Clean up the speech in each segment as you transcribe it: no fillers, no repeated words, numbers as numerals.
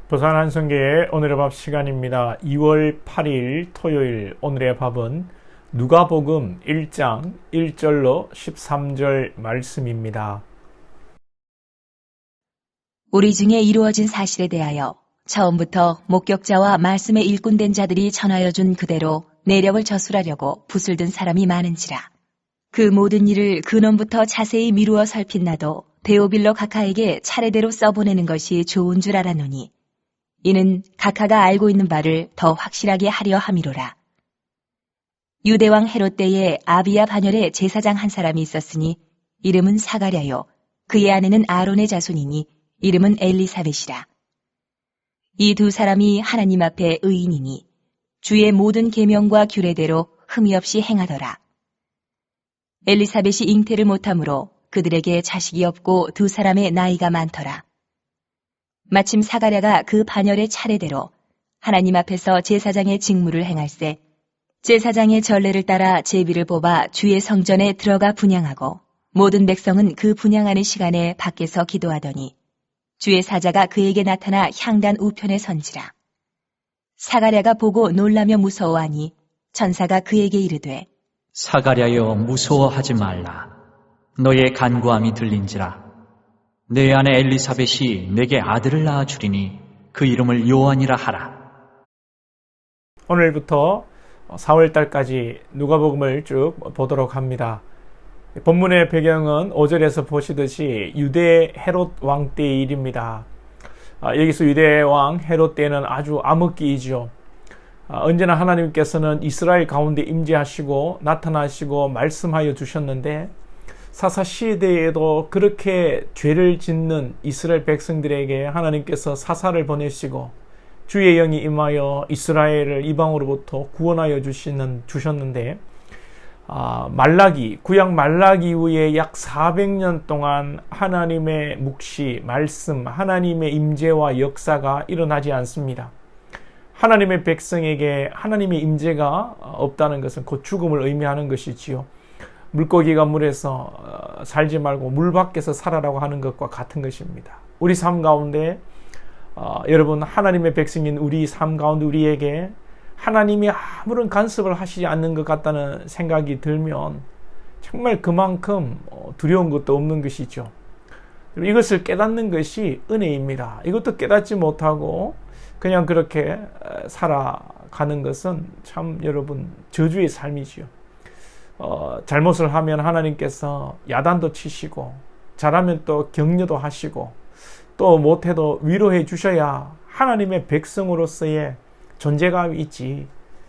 부산 한성교회 오늘의 밥 시간입니다. 2월 8일 토요일 오늘의 밥은 누가복음 1장 1절로 13절 말씀입니다. 우리 중에 이루어진 사실에 대하여 처음부터 목격자와 말씀에 일꾼된 자들이 전하여 준 그대로 내력을 저술하려고 붓을 든 사람이 많은지라. 그 모든 일을 근원부터 자세히 미루어 살핀 나도 데오빌로 각하에게 차례대로 써보내는 것이 좋은 줄 알았노니 이는 각하가 알고 있는 바를 더 확실하게 하려 함이로라. 유대왕 헤롯 때에 아비야 반열에 제사장 한 사람이 있었으니 이름은 사가랴요. 그의 아내는 아론의 자손이니 이름은 엘리사벳이라. 이 두 사람이 하나님 앞에 의인이니 주의 모든 계명과 규례대로 흠이 없이 행하더라. 엘리사벳이 잉태를 못하므로 그들에게 자식이 없고 두 사람의 나이가 많더라. 마침 사가랴가 그 반열의 차례대로 하나님 앞에서 제사장의 직무를 행할세 제사장의 전례를 따라 제비를 뽑아 주의 성전에 들어가 분향하고 모든 백성은 그 분향하는 시간에 밖에서 기도하더니 주의 사자가 그에게 나타나 향단 우편에 선지라. 사가랴가 보고 놀라며 무서워하니 천사가 그에게 이르되 사가랴여 무서워하지 말라. 너의 간구함이 들린지라. 내 아내 엘리사벳이 내게 아들을 낳아주리니 그 이름을 요한이라 하라. 오늘부터 4월달까지 누가복음을 쭉 보도록 합니다. 본문의 배경은 5절에서 보시듯이 유대 헤롯 왕 때의 일입니다. 여기서 유대 왕 헤롯 때는 아주 암흑기이죠. 언제나 하나님께서는 이스라엘 가운데 임재하시고 나타나시고 말씀하여 주셨는데 사사 시대에도 그렇게 죄를 짓는 이스라엘 백성들에게 하나님께서 사사를 보내시고 주의 영이 임하여 이스라엘을 이방으로부터 구원하여 주셨는데 말라기, 구약 말라기 이후에 약 400년 동안 하나님의 묵시, 말씀, 하나님의 임재와 역사가 일어나지 않습니다. 하나님의 백성에게 하나님의 임재가 없다는 것은 곧 죽음을 의미하는 것이지요. 물고기가 물에서 살지 말고 물 밖에서 살아라고 하는 것과 같은 것입니다. 우리 삶 가운데 여러분 하나님의 백성인 우리 삶 가운데 우리에게 하나님이 아무런 간섭을 하시지 않는 것 같다는 생각이 들면 정말 그만큼 두려운 것도 없는 것이죠. 이것을 깨닫는 것이 은혜입니다. 이것도 깨닫지 못하고 그냥 그렇게 살아가는 것은 참 여러분 저주의 삶이지요. 잘못을 하면 하나님께서 야단도 치시고 잘하면 또 격려도 하시고 또 못해도 위로해 주셔야 하나님의 백성으로서의 존재감이 있지.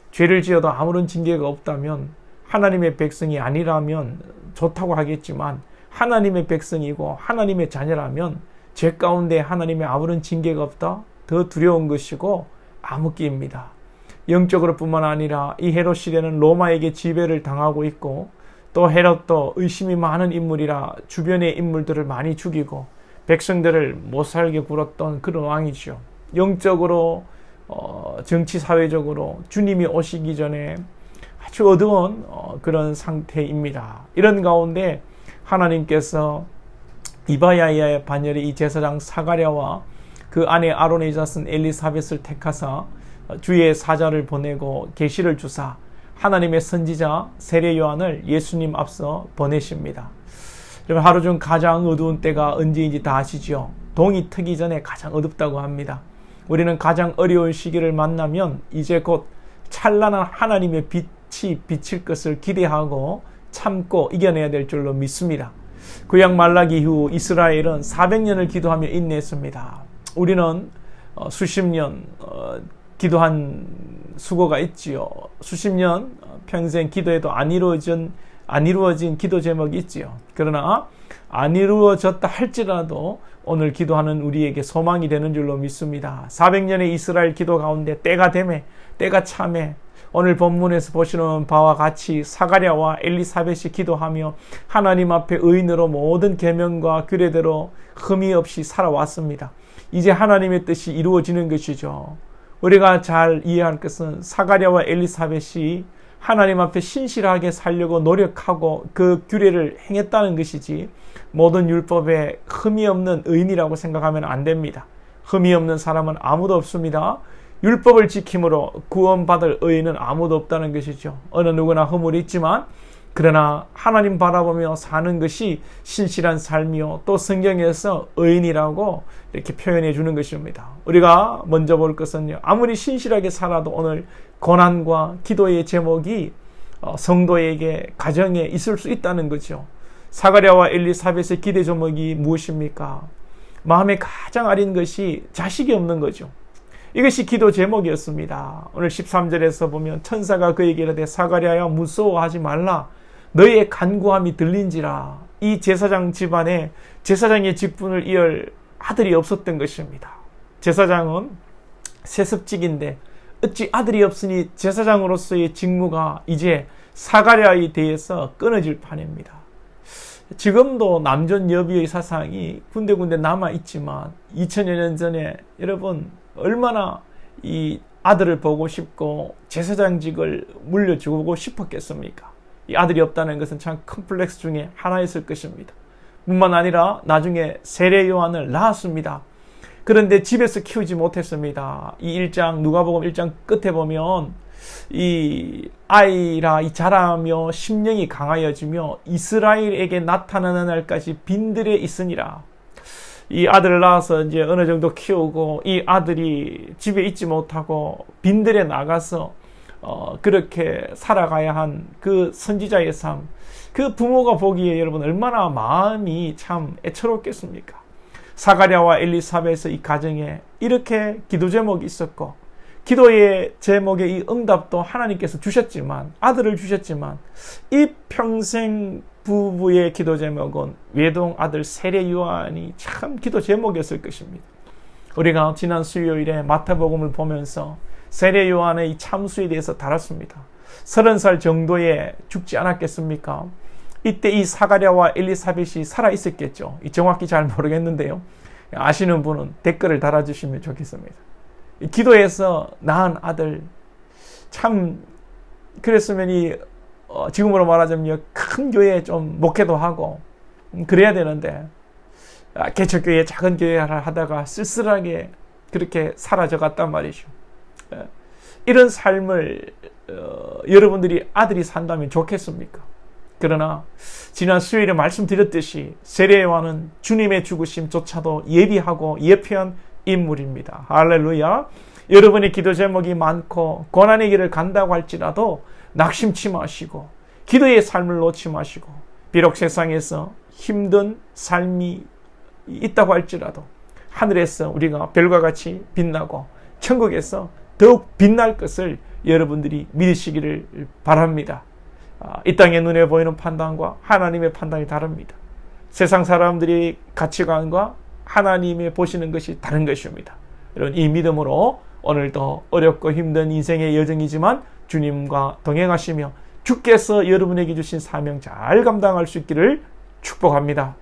죄를 지어도 아무런 징계가 없다면 하나님의 백성이 아니라면 좋다고 하겠지만 하나님의 백성이고 하나님의 자녀라면 죄 가운데 하나님의 아무런 징계가 없다? 더 두려운 것이고 암흑기입니다. 영적으로 뿐만 아니라 이 헤롯 시대는 로마에게 지배를 당하고 있고 또 헤롯도 의심이 많은 인물이라 주변의 인물들을 많이 죽이고 백성들을 못살게 굴었던 그런 왕이죠. 영적으로 정치 사회적으로 주님이 오시기 전에 아주 어두운 그런 상태입니다. 이런 가운데 하나님께서 이바야의 반열의 이 제사장 사가랴와 그 아내 아론의 자손 엘리사벳을 택하사 주의 사자를 보내고 계시를 주사 하나님의 선지자 세례 요한을 예수님 앞서 보내십니다. 여러분 하루 중 가장 어두운 때가 언제인지 다 아시죠? 동이 트기 전에 가장 어둡다고 합니다. 우리는 가장 어려운 시기를 만나면 이제 곧 찬란한 하나님의 빛이 비칠 것을 기대하고 참고 이겨내야 될 줄로 믿습니다. 구약 말라기 이후 이스라엘은 400년을 기도하며 인내했습니다. 우리는 수십 년 기도한 수고가 있지요. 수십 년 평생 기도해도 안 이루어진 기도 제목이 있지요. 그러나 안 이루어졌다 할지라도 오늘 기도하는 우리에게 소망이 되는 줄로 믿습니다. 400년의 이스라엘 기도 가운데 때가 되매 때가 참에 오늘 본문에서 보시는 바와 같이 사가랴와 엘리사벳이 기도하며 하나님 앞에 의인으로 모든 계명과 규례대로 흠이 없이 살아왔습니다. 이제 하나님의 뜻이 이루어지는 것이죠. 우리가 잘 이해할 것은 사가랴와 엘리사벳이 하나님 앞에 신실하게 살려고 노력하고 그 규례를 행했다는 것이지 모든 율법에 흠이 없는 의인이라고 생각하면 안 됩니다. 흠이 없는 사람은 아무도 없습니다. 율법을 지킴으로 구원받을 의인은 아무도 없다는 것이죠. 어느 누구나 허물이 있지만 그러나 하나님 바라보며 사는 것이 신실한 삶이요 또 성경에서 의인이라고 이렇게 표현해 주는 것입니다. 우리가 먼저 볼 것은요, 아무리 신실하게 살아도 오늘 고난과 기도의 제목이 성도에게 가정에 있을 수 있다는 거죠. 사가랴와 엘리사벳의 기대 제목이 무엇입니까? 마음에 가장 아린 것이 자식이 없는 거죠. 이것이 기도 제목이었습니다. 오늘 13절에서 보면 천사가 그에게 이르되 사가랴야 무서워하지 말라. 너희의 간구함이 들린지라. 이 제사장 집안에 제사장의 직분을 이을 아들이 없었던 것입니다. 제사장은 세습직인데 어찌 아들이 없으니 제사장으로서의 직무가 이제 사가랴에 대해서 끊어질 판입니다. 지금도 남존 여비의 사상이 군데군데 남아있지만 2000여 년 전에 여러분 얼마나 이 아들을 보고 싶고 제사장직을 물려주고 싶었겠습니까? 이 아들이 없다는 것은 참 컴플렉스 중에 하나였을 것입니다. 뿐만 아니라 나중에 세례 요한을 낳았습니다. 그런데 집에서 키우지 못했습니다. 이 1장 누가복음 1장 끝에 보면 이 아이라 이 자라며 심령이 강하여지며 이스라엘에게 나타나는 날까지 빈들에 있으니라. 이 아들을 낳아서 이제 어느 정도 키우고 이 아들이 집에 있지 못하고 빈들에 나가서 그렇게 살아가야 한 그 선지자의 삶, 그 부모가 보기에 여러분 얼마나 마음이 참 애처롭겠습니까? 사가랴와 엘리사벳의 이 가정에 이렇게 기도 제목이 있었고 기도의 제목의 이 응답도 하나님께서 주셨지만 아들을 주셨지만 이 평생 부부의 기도 제목은 외동 아들 세례 요한이 참 기도 제목이었을 것입니다. 우리가 지난 수요일에 마태복음을 보면서 세례 요한의 이 참수에 대해서 다뤘습니다. 30살 정도에 죽지 않았겠습니까? 이때 이 사가랴와 엘리사벳이 살아있었겠죠. 정확히 잘 모르겠는데요. 아시는 분은 댓글을 달아주시면 좋겠습니다. 기도해서 낳은 아들, 참 그랬으면 지금으로 말하자면 큰 교회에 좀 목회도 하고 그래야 되는데 개척교회 작은 교회를 하다가 쓸쓸하게 그렇게 사라져 갔단 말이죠. 이런 삶을 여러분들이 아들이 산다면 좋겠습니까? 그러나 지난 수요일에 말씀드렸듯이 세례 요한은 주님의 죽으심조차도 예비하고 예표한 인물입니다. 할렐루야. 여러분의 기도 제목이 많고 고난의 길을 간다고 할지라도 낙심치 마시고 기도의 삶을 놓지 마시고 비록 세상에서 힘든 삶이 있다고 할지라도 하늘에서 우리가 별과 같이 빛나고 천국에서 더욱 빛날 것을 여러분들이 믿으시기를 바랍니다. 이 땅의 눈에 보이는 판단과 하나님의 판단이 다릅니다. 세상 사람들이 가치관과 하나님의 보시는 것이 다른 것입니다. 여러분 이 믿음으로 오늘도 어렵고 힘든 인생의 여정이지만 주님과 동행하시며 주께서 여러분에게 주신 사명 잘 감당할 수 있기를 축복합니다.